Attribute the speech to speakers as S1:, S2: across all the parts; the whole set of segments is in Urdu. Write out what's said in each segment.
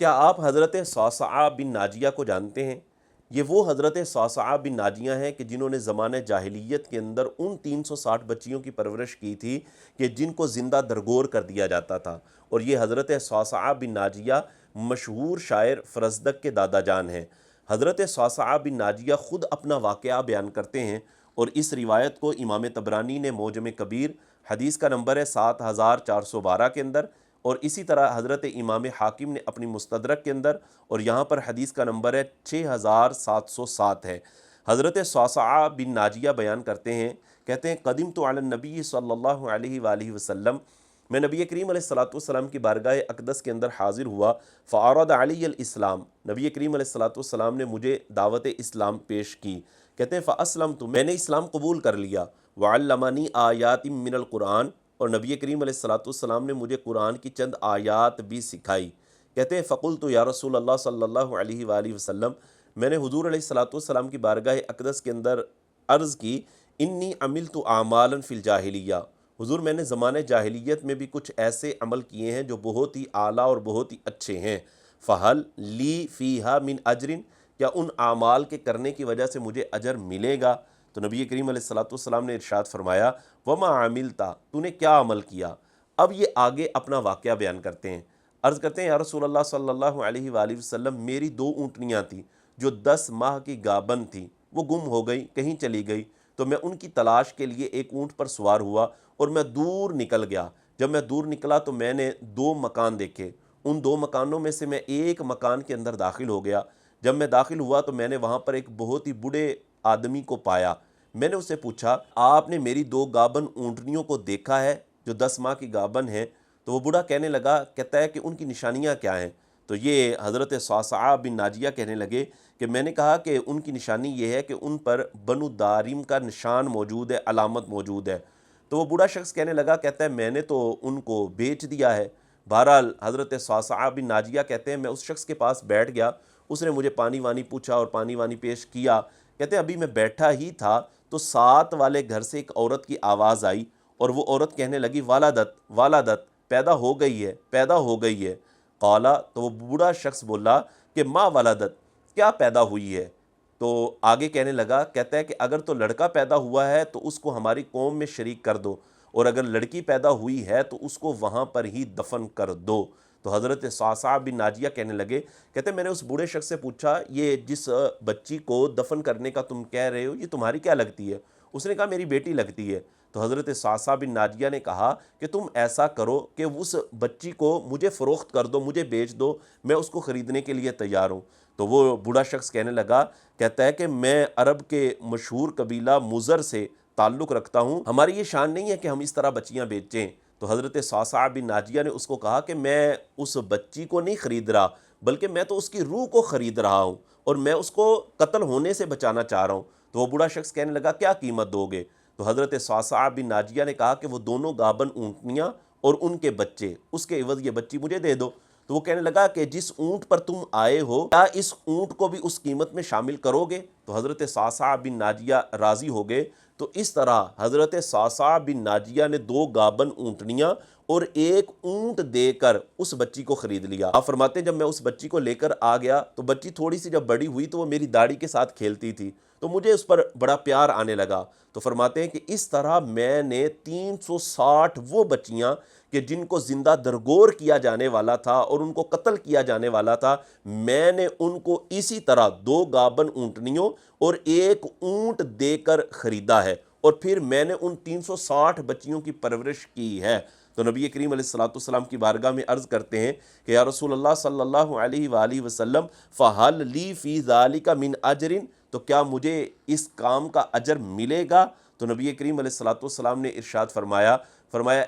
S1: کیا آپ حضرت صعصعہ بن ناجیہ کو جانتے ہیں؟ یہ وہ حضرت صعصعہ بن ناجیہ ہیں کہ جنہوں نے زمانہ جاہلیت کے اندر ان 360 بچیوں کی پرورش کی تھی کہ جن کو زندہ درگور کر دیا جاتا تھا۔ اور یہ حضرت صعصعہ بن ناجیہ مشہور شاعر فرزدق کے دادا جان ہیں۔ حضرت صعصعہ بن ناجیہ خود اپنا واقعہ بیان کرتے ہیں، اور اس روایت کو امام طبرانی نے معجم کبیر حدیث کا نمبر ہے 7412 کے اندر، اور اسی طرح حضرت امام حاکم نے اپنی مستدرک کے اندر، اور یہاں پر حدیث کا نمبر ہے 6707 ہے۔ حضرت صعصعہ بن ناجیہ بیان کرتے ہیں، کہتے ہیں قدمت علی النبی صلی اللہ علیہ وآلہ وسلم، میں نبی کریم علیہ السلام کی بارگاہ اقدس کے اندر حاضر ہوا، فعرض علی الاسلام، نبی کریم علیہ السلام نے مجھے دعوت اسلام پیش کی، کہتے ہیں فاسلمت، میں نے اسلام قبول کر لیا، وعلمنی آیات من القرآن، اور نبی کریم علیہ السلام نے مجھے قرآن کی چند آیات بھی سکھائی، کہتے ہیں فقلت یا رسول اللہ صلی اللہ علیہ وآلہ وسلم، میں نے حضور علیہ السلام کی بارگاہ اقدس کے اندر عرض کی، انی عملت اعمالا فی الجاہلیہ، حضور میں نے زمانہ جاہلیت میں بھی کچھ ایسے عمل کیے ہیں جو بہت ہی اعلیٰ اور بہت ہی اچھے ہیں، فہل لی فیہا من اجر، کیا ان اعمال کے کرنے کی وجہ سے مجھے اجر ملے گا؟ تو نبی کریم علیہ السلام نے ارشاد فرمایا وما عملتا، تو نے کیا عمل کیا؟ اب یہ آگے اپنا واقعہ بیان کرتے ہیں، عرض کرتے ہیں یا رسول اللہ صلی اللہ علیہ وآلہ وسلم، میری 2 اونٹنیاں تھیں جو 10 ماہ کی گابن تھی، وہ گم ہو گئی، کہیں چلی گئی، تو میں ان کی تلاش کے لیے ایک اونٹ پر سوار ہوا اور میں دور نکل گیا۔ جب میں دور نکلا تو میں نے 2 مکان دیکھے، ان 2 مکانوں میں سے میں ایک مکان کے اندر داخل ہو گیا۔ جب میں داخل ہوا تو میں نے وہاں پر ایک بہت ہی بوڑھے آدمی کو پایا۔ میں نے اس سے پوچھا آپ نے میری 2 گابن اونٹنیوں کو دیکھا ہے جو 10 ماہ کی گابن ہیں؟ تو وہ بوڑھا کہنے لگا، کہتا ہے کہ ان کی نشانیاں کیا ہیں؟ تو یہ حضرت صعصعہ بن ناجیہ کہنے لگے کہ میں نے کہا کہ ان کی نشانی یہ ہے کہ ان پر بنو دارم کا نشان موجود ہے، علامت موجود ہے۔ تو وہ بوڑھا شخص کہنے لگا، کہتا ہے میں نے تو ان کو بیچ دیا ہے۔ بہرحال حضرت صعصعہ بن ناجیہ کہتے ہیں میں اس شخص کے پاس بیٹھ گیا، اس نے مجھے پانی وانی پوچھا اور پانی وانی پیش کیا، کہتے ہیں ابھی میں بیٹھا ہی تھا تو ساتھ والے گھر سے ایک عورت کی آواز آئی، اور وہ عورت کہنے لگی والدت والدت، پیدا ہو گئی ہے، پیدا ہو گئی ہے۔ قالا، تو وہ بوڑھا شخص بولا کہ ما ولدت، کیا پیدا ہوئی ہے؟ تو آگے کہنے لگا، کہتا ہے کہ اگر تو لڑکا پیدا ہوا ہے تو اس کو ہماری قوم میں شریک کر دو، اور اگر لڑکی پیدا ہوئی ہے تو اس کو وہاں پر ہی دفن کر دو۔ تو حضرت صعصعہ بن ناجیہ کہنے لگے، کہتے ہیں میں نے اس بوڑھے شخص سے پوچھا یہ جس بچی کو دفن کرنے کا تم کہہ رہے ہو یہ تمہاری کیا لگتی ہے؟ اس نے کہا میری بیٹی لگتی ہے۔ تو حضرت صعصعہ بن ناجیہ نے کہا کہ تم ایسا کرو کہ اس بچی کو مجھے فروخت کر دو، مجھے بیچ دو، میں اس کو خریدنے کے لیے تیار ہوں۔ تو وہ بوڑھا شخص کہنے لگا، کہتا ہے کہ میں عرب کے مشہور قبیلہ مزر سے تعلق رکھتا ہوں، ہماری یہ شان نہیں ہے کہ ہم اس طرح بچیاں بیچیں۔ تو حضرت صعصعہ بن ناجیہ نے اس کو کہا کہ میں اس بچی کو نہیں خرید رہا، بلکہ میں تو اس کی روح کو خرید رہا ہوں، اور میں اس کو قتل ہونے سے بچانا چاہ رہا ہوں۔ تو وہ بوڑھا شخص کہنے لگا کیا قیمت دو گے؟ تو حضرت صعصعہ بن ناجیہ نے کہا کہ وہ دونوں گابن اونٹنیاں اور ان کے بچے، اس کے عوض یہ بچی مجھے دے دو۔ تو وہ کہنے لگا کہ جس اونٹ پر تم آئے ہو کیا اس اونٹ کو بھی اس قیمت میں شامل کرو گے؟ تو حضرت صعصعہ بن ناجیہ راضی ہو گئے۔ تو اس طرح حضرت صعصعہ بن ناجیہ نے 2 گابن اونٹنیاں اور ایک اونٹ دے کر اس بچی کو خرید لیا۔ آپ فرماتے ہیں جب میں اس بچی کو لے کر آ گیا تو بچی تھوڑی سی جب بڑی ہوئی تو وہ میری داڑھی کے ساتھ کھیلتی تھی، تو مجھے اس پر بڑا پیار آنے لگا۔ تو فرماتے ہیں کہ اس طرح میں نے 360 وہ بچیاں کہ جن کو زندہ درگور کیا جانے والا تھا اور ان کو قتل کیا جانے والا تھا، میں نے ان کو اسی طرح 2 گابن اونٹنیوں اور ایک اونٹ دے کر خریدا ہے، اور پھر میں نے ان 360 بچیوں کی پرورش کی ہے۔ تو نبی کریم علیہ السلام کی بارگاہ میں عرض کرتے ہیں کہ یا رسول اللہ صلی اللہ علیہ وآلہ وسلم فَهَلْ لِي فِي ذَلِكَ مِنْ أَجْرٍ، تو کیا مجھے اس کام کا اجر ملے گا؟ تو نبی کریم علیہ السلام نے ارشاد فرمایا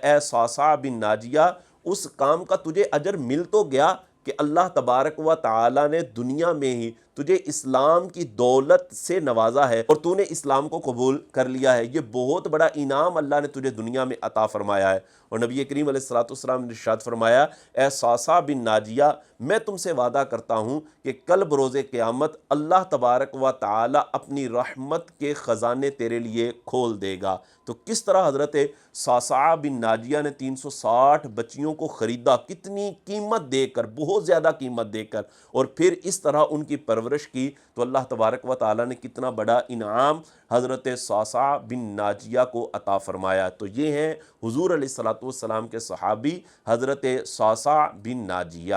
S1: اے صعصعہ بن ناجیہ، اس کام کا تجھے اجر مل تو گیا کہ اللہ تبارک و تعالی نے دنیا میں ہی تجھے اسلام کی دولت سے نوازا ہے اور تو نے اسلام کو قبول کر لیا ہے، یہ بہت بڑا انعام اللہ نے تجھے دنیا میں عطا فرمایا ہے۔ اور نبی کریم علیہ الصلوۃ والسلام نے ارشاد فرمایا، اے صعصع بن ناجیہ، میں تم سے وعدہ کرتا ہوں کہ کل بروز قیامت اللہ تبارک و تعالی اپنی رحمت کے خزانے تیرے لیے کھول دے گا۔ تو کس طرح حضرت صعصع بن ناجیہ نے 360 بچیوں کو خریدا، کتنی قیمت دے کر، بہت زیادہ قیمت دے کر، اور پھر اس طرح ان کی پرورش کی، تو اللہ تبارک و تعالی نے کتنا بڑا انعام حضرت صعصع بن ناجیہ کو عطا فرمایا۔ تو یہ ہیں حضور علیہ الصلوۃ والسلام کے صحابی حضرت صعصع بن ناجیہ۔